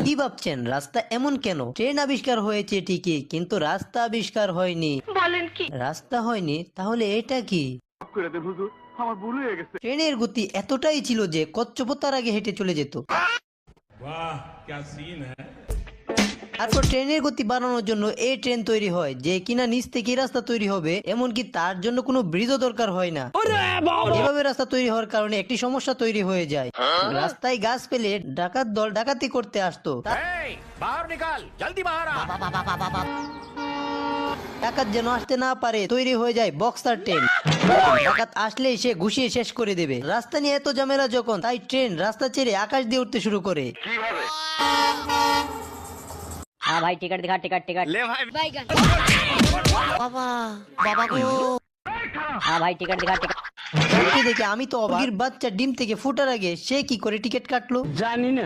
কি ভাবছেন রাস্তা এমন কেন? ট্রেন আবিষ্কার হয়েছে ঠিকই, কিন্তু রাস্তা আবিষ্কার হয়নি। বলেন কি? রাস্তা হয়নি তাহলে এটা কি? ট্রেনের গতি এতটাই ছিল যে কচ্ছপ তার আগে হেঁটে চলে যেত। वाह क्या सीन है। তারপর ট্রেনের গতি বাড়ানোর জন্য এই ট্রেন তৈরি হয় যে কিনা নিচ থেকে রাস্তা তৈরি হবে, এমনকি তার জন্য কোনো ব্রিজও দরকার হয় না। এভাবে রাস্তা তৈরি হওয়ার কারণে একটি সমস্যা তৈরি হয়ে যায়। রাস্তায় গাছ পেলে ডাকাত দল ডাকাতি করতে আসতো। बाहर निकाल जल्दी बाहर आ ডাকাত যেন আসতে না পারে তৈরি হয়ে যায় বক্সার ট্রেন। ডাকাত আসলেই সে ঘুষিয়ে শেষ করে দেবে। রাস্তা নিয়ে এত ঝামেলা যখন, তাই ট্রেন রাস্তা ছেড়ে আকাশ দিয়ে উঠতে শুরু করে। हाँ भाई टिकट दिखा टिकट टिकट ले भाई বাবা, বাবা গো। हाँ भाई टिकट दिखा टिकट দেখে দেখে আমি তো অবাক। মুরগির বাচ্চা ডিম থেকে ফোটার আগে সে কি করে টিকিট কাটলো? জানি না।